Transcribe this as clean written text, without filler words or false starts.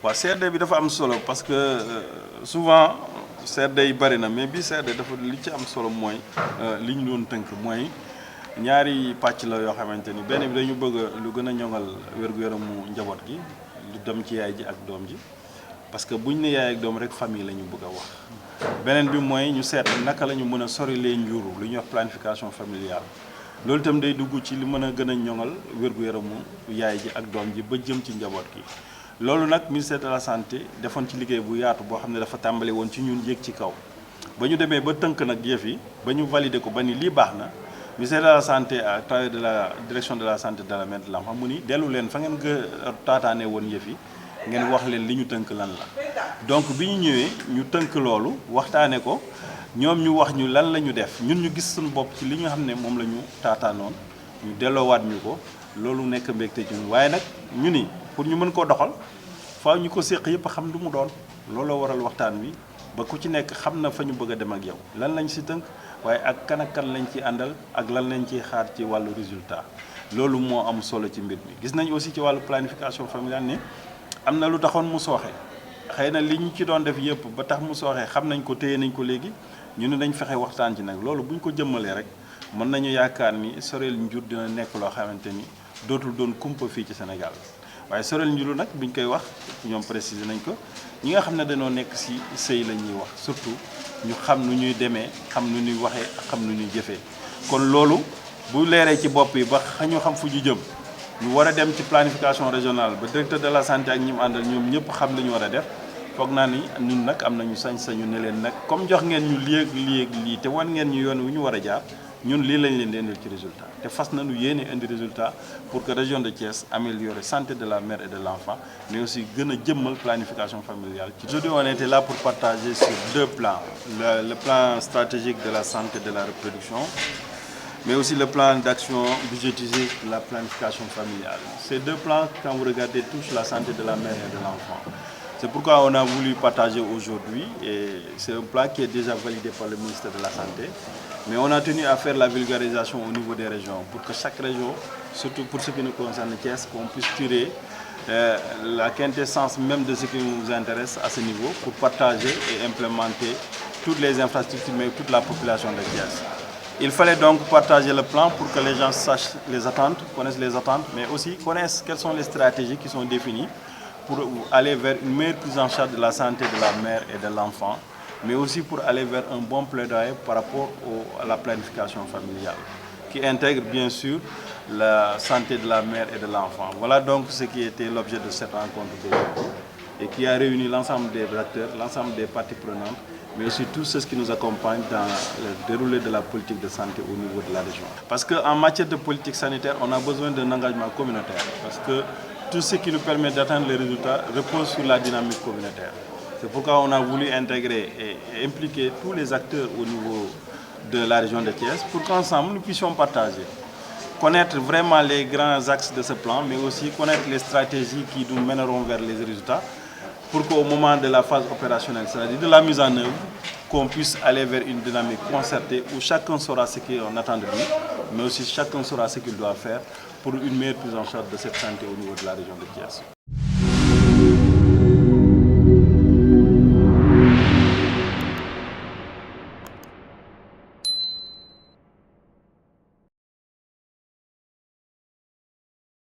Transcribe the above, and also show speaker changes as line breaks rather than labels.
waaw CRD bi dafa am solo parce que souvent CRD yi bari na mais bii CRD dafa li ci am solo mooy li ñu doon tënk mooy ñaari pàcc la yoo xamante ni benn bi dañu bëgg lu gën a ñoŋal wér-gu-yaramu njaboot gi lu dem ci yaay ji ak doom ji parce que buñ ne yaay ak doom rek famille la ñu bëgg a wax. beneen bi mooy ñu seet naka la ñu mën a sorilee njuru lu ñuy wax planification familiale loolu itam day dugg ci li mën a gën a ñoŋal wér-gu-yaramu yaay ji ak doom ji ba jëm ci njaboot gi. loolu nag ministère de la santé defoon ci liggéey bu yaatu boo xam ne dafa tàmbali woon ci ñun yéeg ci kaw ba ñu demee ba tënk nag yëf yi ba ñu valider ko ba ni lii baax na ministère de la santé à travers de la direction de la santé de la mère de l'enfant mu ni dellu leen fa ngeen taataane woon yëf yi ngeen wax leen li ñu tënk lan la. donc bi ñu ñëwee ñu tënk loolu waxtaane ko ñoom ñu wax ñu lan la ñu def ñun ñu gis suñu bopp ci li nga xam ne moom la ñu taataanoon ñu delloowaat ñu ko loolu nekk mbégte ci ñun waaye nag ñu ni pour ñu mën koo doxal faaw ñu ko séq yëpp xam lu mu doon looloo waral waxtaan wi ba ku ci nekk xam na fa ñu bëgg a dem ak yow lan lañ si tënk waaye ak kan lañ ci àndal ak lan lañ ciy xaar ci wàllu résultat loolu moo am solo ci mbir mi. gis nañ aussi ci wàllu planification familiale ni am na lu taxoon mu sooxe xëy na li ñu ci doon def yëpp ba tax mu sooxe xam nañ ko téye nañ ko léegi ñu ne dañ fexe waxtaan ci nag loolu bu ñu ko jëmmalee rek mën nañu yaakaar ni soreel njur dina nekk loo xamante ni dootul doon kumpa fii ci Sénégal. waaye sorel njuru nag bi ñu koy wax ñoom préciser nañ ko ñi nga xam ne dañoo nekk ci sëy la ñuy wax surtout ñu xam nu ñuy demee xam nu ñuy waxee xam nu ñuy jëfee kon loolu bu leeree ci bopp yi ba ñu xam fu ñu jëm ñu war a dem ci planification régionale ba directeur de la santé ak ñi mu àndal ñoom ñëpp xam li ñu war a def foog naa ni ñun nag am nañu sañ-sañu ne leen nag comme jox ngeen ñu lii ak lii te wan ngeen ñu yoon wu ñu war a jaar ñun lii lañ leen di indil ci résultat te fas nañu yéene indi résultat pour que région de Thiès améliore santé de la mère et de l'enfant mais aussi gën a jëmmal planification familiale. Aujourd'hui on était là pour partager sur deux plans le plan stratégique de la santé de la reproduction mais aussi le plan d'action budgétisé de la planification familiale. Ces deux plans quand vous regardez touchent la santé de la mère et de l'enfant. C'est pourquoi on a voulu partager aujourd'hui et c'est un plan qui est déjà validé par le ministère de la Santé. Mais on a tenu à faire la vulgarisation au niveau des régions pour que chaque région, surtout pour ce qui nous concerne Thiès, qu'on puisse tirer la quintessence même de ce qui nous intéresse à ce niveau pour partager et implémenter toutes les infrastructures, mais toute la population de Thiès. Il fallait donc partager le plan pour que les gens sachent les attentes, connaissent les attentes, mais aussi connaissent quelles sont les stratégies qui sont définies pour aller vers une meilleure prise en charge de la santé de la mère et de l'enfant, mais aussi pour aller vers un bon plaidoyer par rapport à la planification familiale, qui intègre bien sûr la santé de la mère et de l'enfant. Voilà donc ce qui était l'objet de cette rencontre d'aujourd'hui et qui a réuni l'ensemble des acteurs, l'ensemble des parties prenantes, mais aussi tous ceux qui nous accompagnent dans le déroulé de la politique de santé au niveau de la région. Parce qu'en matière de politique sanitaire, on a besoin d'un engagement communautaire, parce que tout ce qui nous permet d'atteindre les résultats repose sur la dynamique communautaire. C'est pourquoi on a voulu intégrer et impliquer tous les acteurs au niveau de la région de Thiès pour qu'ensemble nous puissions partager, connaître vraiment les grands axes de ce plan, mais aussi connaître les stratégies qui nous mèneront vers les résultats pour qu'au moment de la phase opérationnelle, c'est-à-dire de la mise en œuvre, qu'on puisse aller vers une dynamique concertée où chacun saura ce qu'on attend de lui, mais aussi chacun saura ce qu'il doit faire pour une meilleure prise en charge de cette santé au niveau de la région de Thiès.